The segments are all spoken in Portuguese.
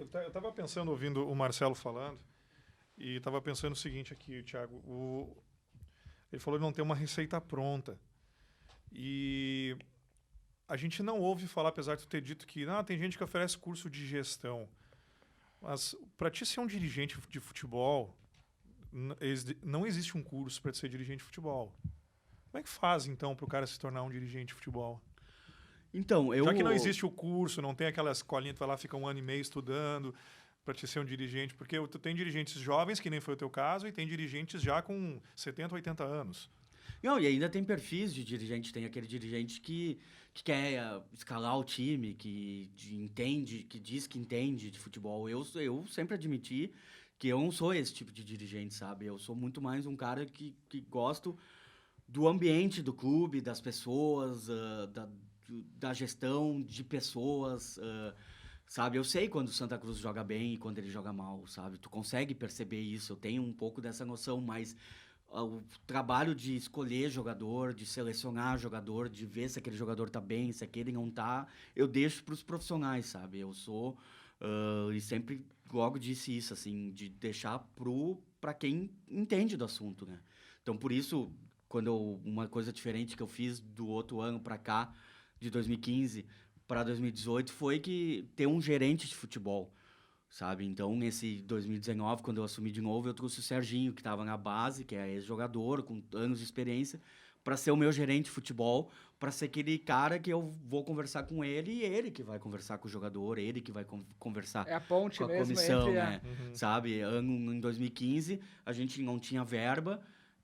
Eu estava pensando, ouvindo o Marcelo falando, e estava pensando o seguinte aqui, Thiago. Ele falou que não tem uma receita pronta. E a gente não ouve falar, apesar de tu ter dito que tem gente que oferece curso de gestão. Mas para ti ser um dirigente de futebol, não existe um curso para ser dirigente de futebol. Como é que faz, então, para o cara se tornar um dirigente de futebol? Então, Já que não existe o curso, não tem aquela escolinha, tu vai lá, fica 1 ano e meio estudando para te ser um dirigente, porque tu tem dirigentes jovens, que nem foi o teu caso, e tem dirigentes já com 70, 80 anos. Não, e ainda tem perfis de dirigente. Tem aquele dirigente que quer escalar o time, entende, que diz que entende de futebol. Eu sempre admiti que eu não sou esse tipo de dirigente, sabe? Eu sou muito mais um cara que gosto do ambiente do clube, das pessoas, da gestão de pessoas, sabe? Eu sei quando o Santa Cruz joga bem e quando ele joga mal, sabe? Tu consegue perceber isso, eu tenho um pouco dessa noção, mas o trabalho de escolher jogador, de selecionar jogador, de ver se aquele jogador tá bem, se aquele não tá, eu deixo pros profissionais, sabe? Eu sou, e sempre logo disse isso, assim, de deixar pra quem entende do assunto, né? Então, por isso, uma coisa diferente que eu fiz do outro ano pra cá, de 2015 para 2018, foi que ter um gerente de futebol, sabe? Então, nesse 2019, quando eu assumi de novo, eu trouxe o Serginho, que estava na base, que é ex-jogador, com anos de experiência, para ser o meu gerente de futebol, para ser aquele cara que eu vou conversar com ele e ele que vai conversar com o jogador, ele que vai conversar É a ponte com a mesmo comissão, entre né? Sabe? Em 2015, a gente não tinha verba,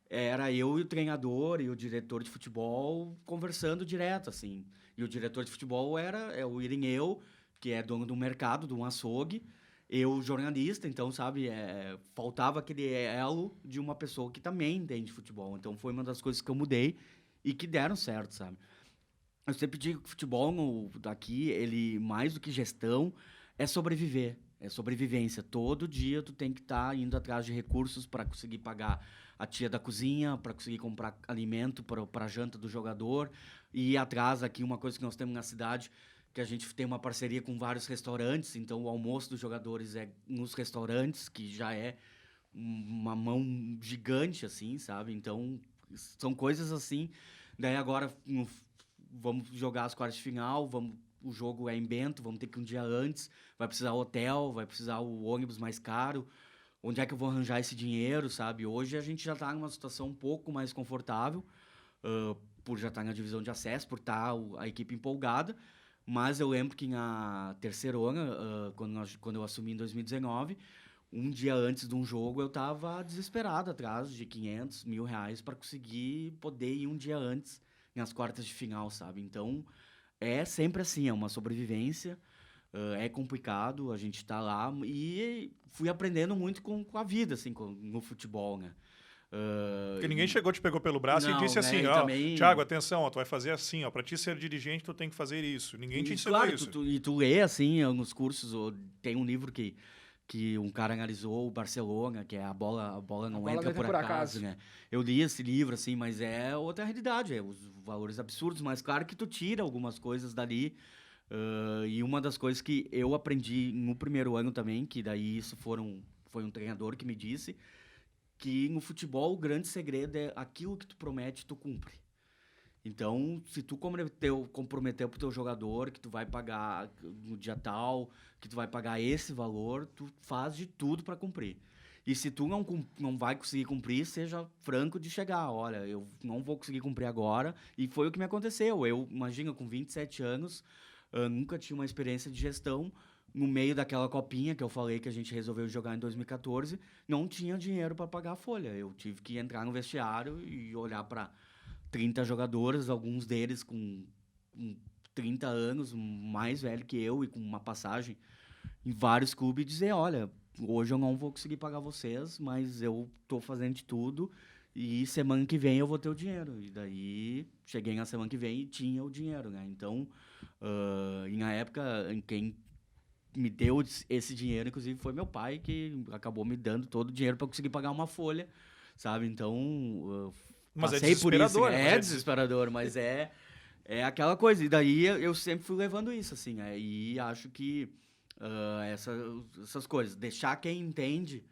era eu e o treinador e o diretor de futebol conversando direto, assim. E o diretor de futebol é o Irineu, que é dono do mercado, de um açougue, eu jornalista, então, sabe, faltava aquele elo de uma pessoa que também entende futebol. Então, foi uma das coisas que eu mudei e que deram certo, sabe? Eu sempre digo que futebol daqui, ele, mais do que gestão, é sobreviver, é sobrevivência. Todo dia tu tem que estar indo atrás de recursos para conseguir pagar a tia da cozinha, para conseguir comprar alimento para a janta do jogador, e ir atrás aqui, uma coisa que nós temos na cidade, que a gente tem uma parceria com vários restaurantes, então o almoço dos jogadores é nos restaurantes, que já é uma mão gigante, assim, sabe? Então, são coisas assim. Daí agora vamos jogar as quartas de final, o jogo é em Bento, vamos ter que ir um dia antes, vai precisar hotel, vai precisar o ônibus mais caro. Onde é que eu vou arranjar esse dinheiro, sabe? Hoje a gente já está numa situação um pouco mais confortável, por já estar na divisão de acesso, por estar a equipe empolgada. Mas eu lembro que na terceirona, quando eu assumi em 2019, um dia antes de um jogo, eu estava desesperado atrás de 500, R$ 1.000 para conseguir poder ir um dia antes nas quartas de final, sabe? Então, é sempre assim, é uma sobrevivência. É complicado, a gente tá lá e fui aprendendo muito com a vida, assim, no futebol, né? Porque ninguém chegou, te pegou pelo braço e disse assim, Thiago, atenção, tu vai fazer assim, para ti ser dirigente tu tem que fazer isso. Ninguém te ensinou isso. E tu lê, assim, nos cursos, tem um livro que um cara analisou o Barcelona, que é A Bola Não Entra Por Acaso, né? Eu li esse livro, assim, mas é outra realidade, os valores absurdos, mas claro que tu tira algumas coisas dali. E uma das coisas que eu aprendi no primeiro ano também, que daí isso foi um treinador que me disse, que no futebol o grande segredo é aquilo que tu promete, tu cumpre. Então, se tu comprometeu pro teu jogador que tu vai pagar no dia tal, que tu vai pagar esse valor, tu faz de tudo para cumprir. E se tu não vai conseguir cumprir, seja franco de chegar. Olha, eu não vou conseguir cumprir agora. E foi o que me aconteceu. Eu, imagina, com 27 anos... nunca tinha uma experiência de gestão. No meio daquela copinha que eu falei que a gente resolveu jogar em 2014, não tinha dinheiro para pagar a folha. Eu tive que entrar no vestiário e olhar para 30 jogadores, alguns deles com 30 anos, mais velho que eu e com uma passagem em vários clubes, e dizer, olha, hoje eu não vou conseguir pagar vocês, mas eu tô fazendo de tudo e semana que vem eu vou ter o dinheiro. E daí, cheguei na semana que vem e tinha o dinheiro, né? Então, e na época, quem me deu esse dinheiro, inclusive, foi meu pai, que acabou me dando todo o dinheiro para conseguir pagar uma folha, sabe? Então, mas passei por isso. É desesperador, mas é aquela coisa. E daí, eu sempre fui levando isso, assim. E acho que Essas coisas. Deixar quem entende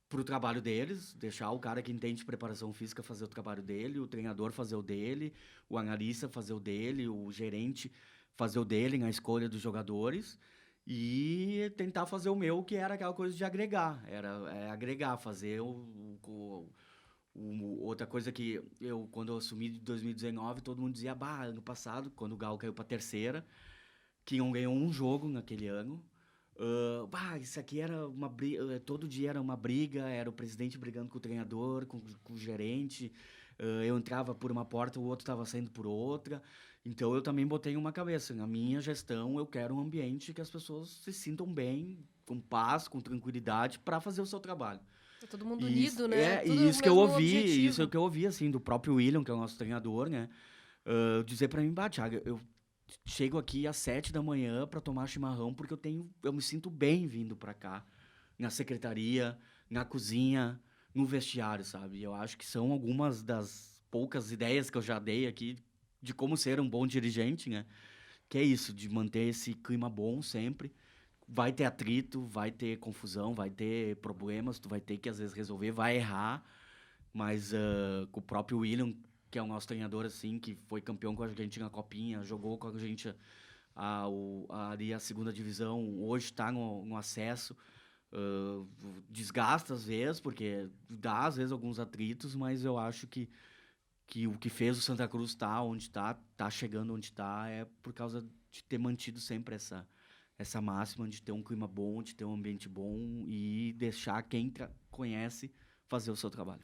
pro trabalho deles, deixar o cara que entende de preparação física fazer o trabalho dele, o treinador fazer o dele, o analista fazer o dele, o gerente fazer o dele na escolha dos jogadores e tentar fazer o meu, que era aquela coisa de agregar. Agregar, fazer outra coisa que quando eu assumi de 2019, todo mundo dizia, ano passado, quando o Galo caiu pra terceira, que não ganhou um jogo naquele ano. Isso aqui era uma briga, todo dia era uma briga, era o presidente brigando com o treinador, com o gerente. Eu entrava por uma porta, o outro estava saindo por outra. Então eu também botei uma cabeça. Na minha gestão, eu quero um ambiente que as pessoas se sintam bem, com paz, com tranquilidade, para fazer o seu trabalho. Tá todo mundo unido, né? Tudo E isso que eu mesmo ouvi, objetivo. isso que eu ouvi, assim, do próprio William, que é o nosso treinador, né? Dizer para mim, Thiago, eu chego aqui às 7 da manhã para tomar chimarrão porque eu me sinto bem vindo para cá, na secretaria, na cozinha, no vestiário, sabe? Eu acho que são algumas das poucas ideias que eu já dei aqui de como ser um bom dirigente, né? Que é isso, de manter esse clima bom sempre. Vai ter atrito, vai ter confusão, vai ter problemas, tu vai ter que às vezes resolver, vai errar, mas com o próprio William, que é o nosso treinador, assim, que foi campeão com a gente na Copinha, jogou com a gente ali a segunda divisão, hoje está no acesso. Desgasta às vezes, porque dá às vezes alguns atritos, mas eu acho que o que fez o Santa Cruz estar onde está, tá chegando onde está, é por causa de ter mantido sempre essa máxima de ter um clima bom, de ter um ambiente bom e deixar quem conhece fazer o seu trabalho.